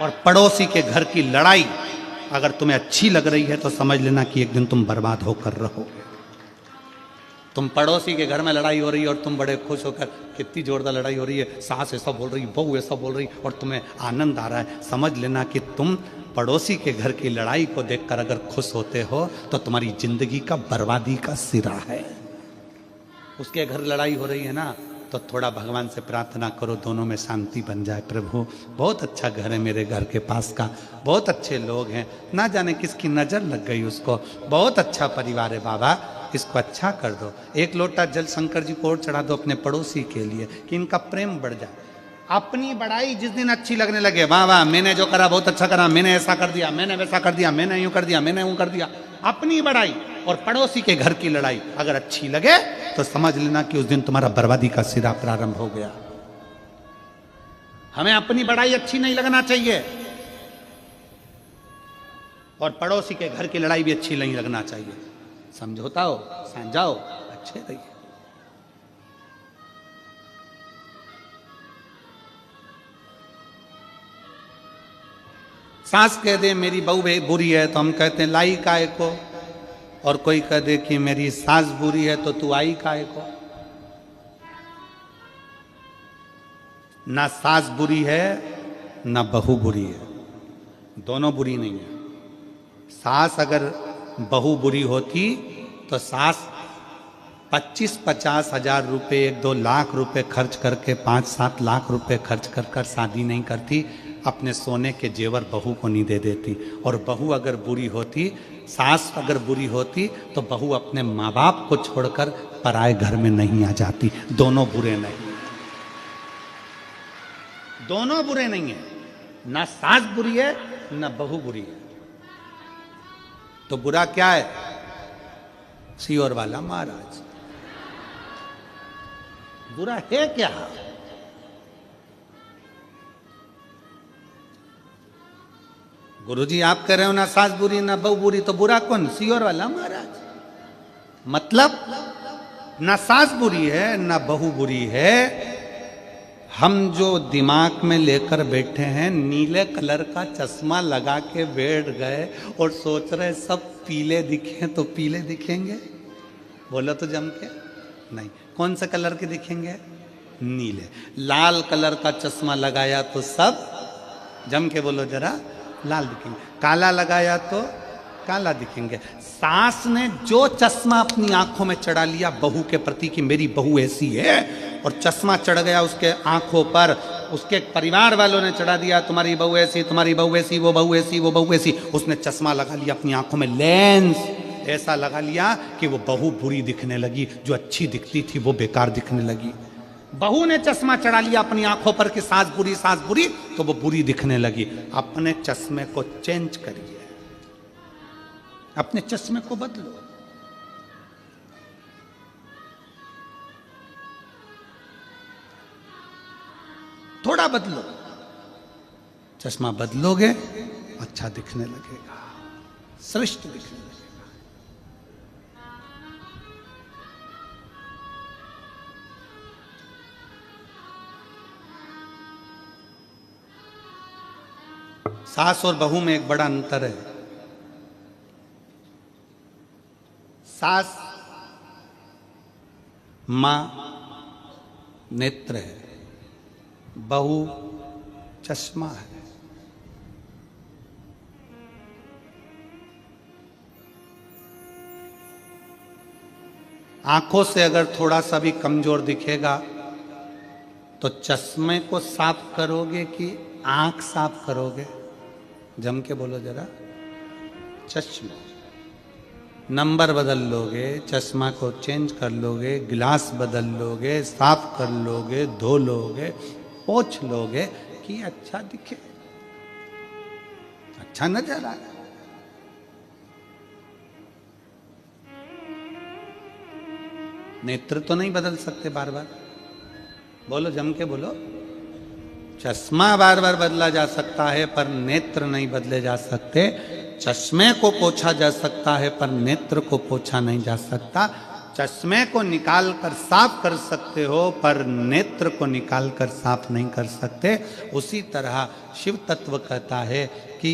और पड़ोसी के घर की लड़ाई अगर तुम्हें अच्छी लग रही है तो समझ लेना कि एक दिन तुम बर्बाद होकर रहोगे। तुम पड़ोसी के घर में लड़ाई हो रही है और तुम बड़े खुश होकर, कितनी जोरदार लड़ाई हो रही है, सास ऐसा बोल रही, बहू ऐसा बोल रही, और तुम्हें आनंद आ रहा है, समझ लेना कि तुम पड़ोसी के घर की लड़ाई को देखकर अगर खुश होते हो तो तुम्हारी जिंदगी का बर्बादी का सिरा है। उसके घर लड़ाई हो रही है ना, तो थोड़ा भगवान से प्रार्थना करो दोनों में शांति बन जाए। प्रभु बहुत अच्छा घर है मेरे घर के पास का, बहुत अच्छे लोग हैं, ना जाने किसकी नज़र लग गई उसको, बहुत अच्छा परिवार है बाबा, इसको अच्छा कर दो। एक लोटा जल शंकर जी को और चढ़ा दो अपने पड़ोसी के लिए कि इनका प्रेम बढ़ जाए। अपनी बड़ाई जिस दिन अच्छी लगने लगे, वाह वाह मैंने जो करा बहुत अच्छा करा, मैंने ऐसा कर दिया, मैंने वैसा कर दिया, मैंने यूं कर दिया, मैंने यूं कर दिया, अपनी बड़ाई और पड़ोसी के घर की लड़ाई अगर अच्छी लगे तो समझ लेना कि उस दिन तुम्हारा बर्बादी का सिरा प्रारंभ हो गया। हमें अपनी बड़ाई अच्छी नहीं लगना चाहिए और पड़ोसी के घर की लड़ाई भी अच्छी नहीं लगना चाहिए। समझौता हो, साझाओ, अच्छे रहिए। सास कह दे मेरी बहू बुरी है तो हम कहते हैं लाई काय को, और कोई कह दे कि मेरी सास बुरी है तो तू आई काय को। ना सास बुरी है ना बहू बुरी है, दोनों बुरी नहीं है। सास अगर बहू बुरी होती तो सास 25-50 हजार रुपये, 1-2 लाख रुपए खर्च करके 5-7 लाख रुपए खर्च कर शादी नहीं करती, अपने सोने के जेवर बहू को नहीं दे देती। और बहू अगर बुरी होती, सास अगर बुरी होती तो बहू अपने माँ बाप को छोड़कर पराए घर में नहीं आ जाती। दोनों बुरे नहीं, दोनों बुरे नहीं है, ना सास बुरी है ना बहू बुरी है। तो बुरा क्या है? सियोर वाला महाराज बुरा है क्या? गुरुजी आप कह रहे हो ना सास बुरी ना बहू बुरी, तो बुरा कौन? सियोर वाला महाराज। मतलब ना सास बुरी है ना बहू बुरी है, हम जो दिमाग में लेकर बैठे हैं, नीले कलर का चश्मा लगा के बैठ गए और सोच रहे सब पीले दिखें तो पीले दिखेंगे। बोलो तो जम के नहीं। कौन से कलर के दिखेंगे? नीले। लाल कलर का चश्मा लगाया तो सब जम के बोलो जरा लाल दिखेंगे, काला लगाया तो काला दिखेंगे। सास ने जो चश्मा अपनी आंखों में चढ़ा लिया बहू के प्रति कि मेरी बहू ऐसी है, और चश्मा चढ़ गया उसके आंखों पर, उसके परिवार वालों ने चढ़ा दिया तुम्हारी बहू ऐसी, तुम्हारी बहू ऐसी, वो बहू ऐसी, वो बहू ऐसी, उसने चश्मा लगा लिया अपनी आंखों में, लेंस ऐसा लगा लिया कि वो बहू बुरी दिखने लगी, जो अच्छी दिखती थी वो बेकार दिखने लगी। बहू ने चश्मा चढ़ा लिया अपनी आंखों पर कि सास बुरी, तो वो बुरी दिखने लगी। अपने चश्मे को चेंज करिए, अपने चश्मे को बदलो। थोड़ा बदलो, चश्मा बदलोगे अच्छा दिखने लगेगा, श्रेष्ठ दिखने लगेगा। सास और बहू में एक बड़ा अंतर है। सास मां नेत्र है, बहू चश्मा है। आंखों से अगर थोड़ा सा भी कमजोर दिखेगा तो चश्मे को साफ करोगे कि आंख साफ करोगे? जम के बोलो जरा। चश्मा, नंबर बदल लोगे, चश्मा को चेंज कर लोगे, गिलास बदल लोगे, साफ कर लोगे, धो लोगे, पोंछ लोगे कि अच्छा दिखे, अच्छा नजर आए। नेत्र तो नहीं बदल सकते बार बार, बोलो जम के बोलो। चश्मा बार बार बदला जा सकता है पर नेत्र नहीं बदले जा सकते। चश्मे को पोछा जा सकता है पर नेत्र को पोछा नहीं जा सकता। चश्मे को निकाल कर साफ कर सकते हो पर नेत्र को निकाल कर साफ नहीं कर सकते। उसी तरह शिव तत्व कहता है कि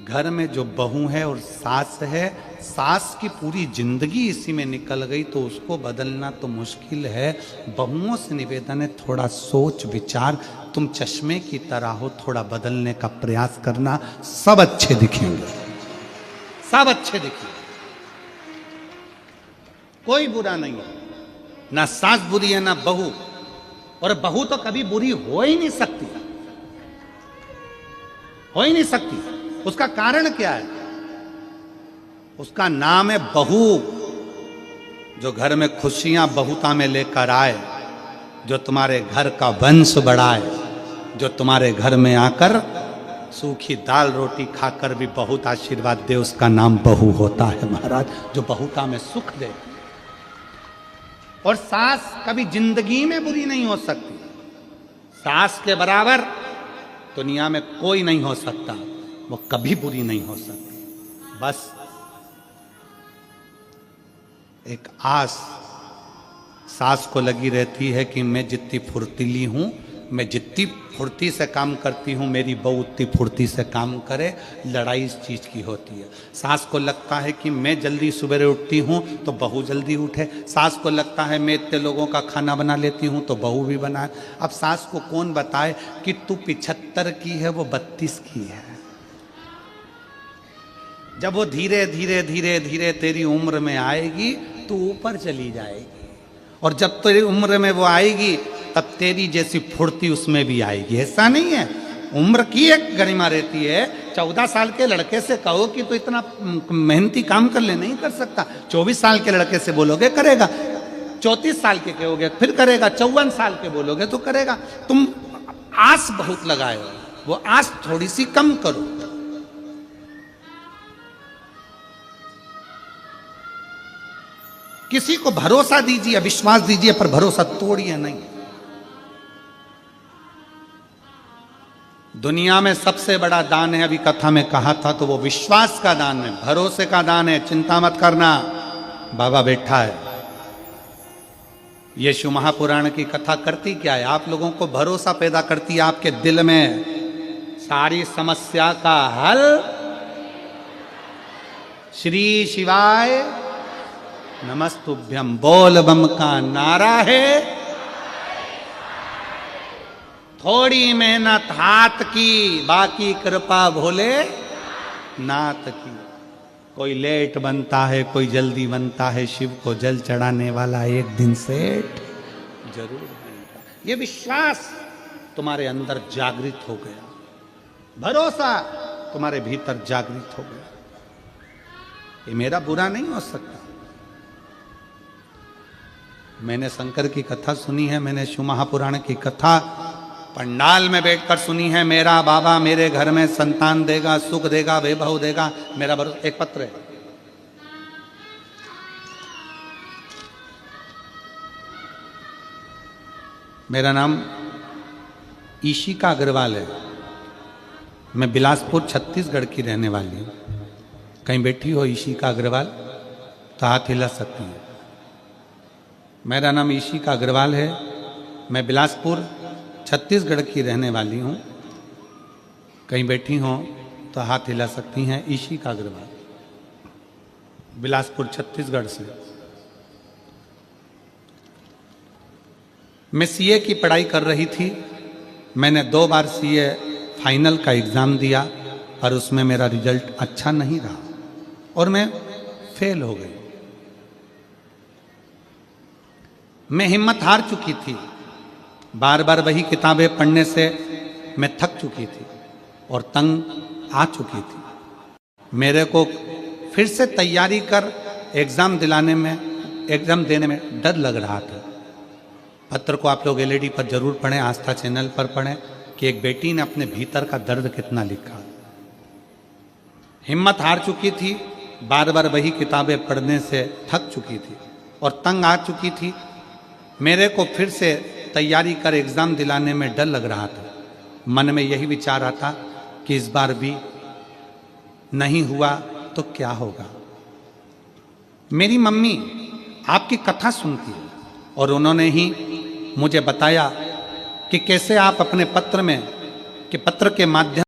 घर में जो बहू है और सास है, सास की पूरी जिंदगी इसी में निकल गई तो उसको बदलना तो मुश्किल है। बहुओं से निवेदन है, थोड़ा सोच विचार, तुम चश्मे की तरह हो, थोड़ा बदलने का प्रयास करना, सब अच्छे दिखेंगे, सब अच्छे दिखेंगे, कोई बुरा नहीं है। ना सास बुरी है ना बहू, और बहू तो कभी बुरी हो ही नहीं सकती, हो ही नहीं सकती। उसका कारण क्या है? उसका नाम है बहू। जो घर में खुशियां बहुता में लेकर आए, जो तुम्हारे घर का वंश बढ़ाए, जो तुम्हारे घर में आकर सूखी दाल रोटी खाकर भी बहुत आशीर्वाद दे, उसका नाम बहू होता है महाराज, जो बहुता में सुख दे। और सास कभी जिंदगी में बुरी नहीं हो सकती, सास के बराबर दुनिया में कोई नहीं हो सकता, वो कभी बुरी नहीं हो सकती। बस एक आस सास को लगी रहती है कि मैं जितनी फुर्तीली हूं, मैं जितनी फुर्ती से काम करती हूँ, मेरी बहू उतनी फुर्ती से काम करे। लड़ाई इस चीज़ की होती है। सास को लगता है कि मैं जल्दी सवेरे उठती हूँ तो बहू जल्दी उठे, सास को लगता है मैं इतने लोगों का खाना बना लेती हूँ तो बहू भी बनाए। अब सास को कौन बताए कि तू 75 की है, वो 32 की है। जब वो धीरे धीरे धीरे धीरे तेरी उम्र में आएगी तो ऊपर चली जाएगी, और जब तेरी उम्र में वो आएगी तब तेरी जैसी फुर्ती उसमें भी आएगी। ऐसा नहीं है, उम्र की एक गरिमा रहती है। 14 साल के लड़के से कहो कि तो इतना मेहनती काम कर ले, नहीं कर सकता। 24 साल के लड़के से बोलोगे करेगा, 34 साल के कहोगे फिर करेगा, 54 साल के बोलोगे तो करेगा। तुम आस बहुत लगाए हो, वो आस थोड़ी सी कम करो। किसी को भरोसा दीजिए, विश्वास दीजिए, पर भरोसा तोड़िए नहीं। दुनिया में सबसे बड़ा दान है, अभी कथा में कहा था, तो वो विश्वास का दान है, भरोसे का दान है। चिंता मत करना, बाबा बैठा है। ये शिव महापुराण की कथा करती क्या है? आप लोगों को भरोसा पैदा करती है, आपके दिल में सारी समस्या का हल श्री शिवाय नमस्तुभ्यम बोल बम का नारा है। थोड़ी मेहनत हाथ की, बाकी कृपा भोले नाथ की। कोई लेट बनता है, कोई जल्दी बनता है, शिव को जल चढ़ाने वाला एक दिन सेठ जरूर बनेगा। ये विश्वास तुम्हारे अंदर जागृत हो गया, भरोसा तुम्हारे भीतर जागृत हो गया। ये मेरा बुरा नहीं हो सकता। मैंने शंकर की कथा सुनी है, मैंने शिव महापुराण की कथा पंडाल में बैठकर सुनी है। मेरा बाबा मेरे घर में संतान देगा, सुख देगा, वैभव देगा, मेरा भरोसा। एक पत्र है, मेरा नाम ईशिका अग्रवाल है, मैं बिलासपुर छत्तीसगढ़ की रहने वाली हूँ। कहीं बैठी हो ईशिका अग्रवाल तो हाथ हिला सकती है। मेरा नाम ईशिका अग्रवाल है, मैं बिलासपुर छत्तीसगढ़ की रहने वाली हूँ। कहीं बैठी हो तो हाथ हिला सकती हैं। ईशिका अग्रवाल, बिलासपुर छत्तीसगढ़ से। मैं सीए की पढ़ाई कर रही थी। मैंने 2 बार सीए फाइनल का एग्ज़ाम दिया और उसमें मेरा रिजल्ट अच्छा नहीं रहा और मैं फेल हो गई। मैं हिम्मत हार चुकी थी, बार बार वही किताबें पढ़ने से मैं थक चुकी थी और तंग आ चुकी थी। मेरे को फिर से तैयारी कर एग्ज़ाम देने में डर लग रहा था। पत्र को आप लोग एलईडी पर जरूर पढ़ें, आस्था चैनल पर पढ़ें कि एक बेटी ने अपने भीतर का दर्द कितना लिखा। हिम्मत हार चुकी थी, बार बार वही किताबें पढ़ने से थक चुकी थी और तंग आ चुकी थी। मेरे को फिर से तैयारी कर एग्ज़ाम दिलाने में डर लग रहा था। मन में यही विचार आता कि इस बार भी नहीं हुआ तो क्या होगा। मेरी मम्मी आपकी कथा सुनती है। और उन्होंने ही मुझे बताया कि कैसे आप अपने पत्र के माध्यम